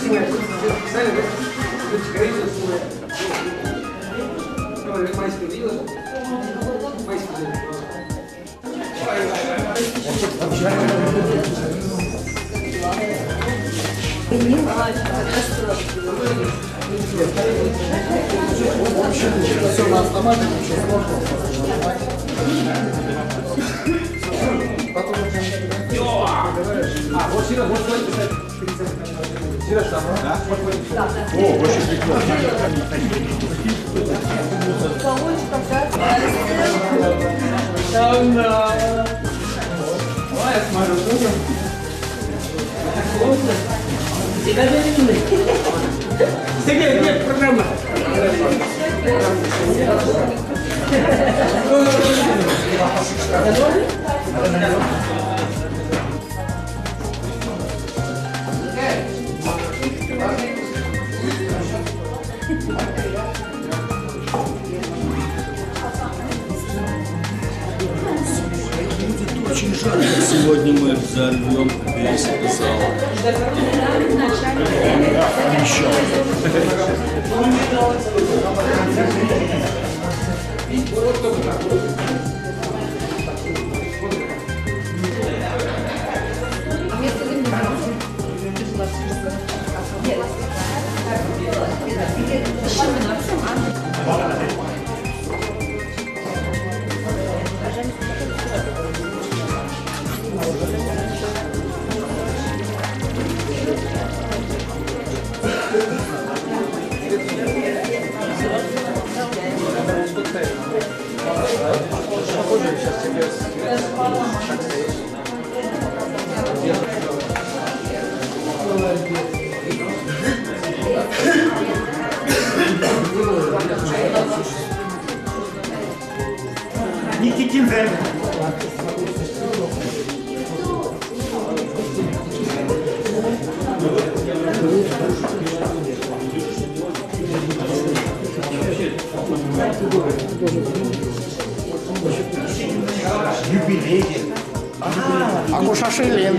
Mais feliz? Mais feliz. Все, на автомате ничего сложного. Потом вот сюда, вот сюда. Сюда там, да? О, очень прикольно. Там, да. Ой, я смотрю, тоже. Всегда беременный. Сергей, нет, программа. Очень жарко. Сегодня мы взорвем весь зал. Еще. Никитин время. Юбилей. Aku Shashilin.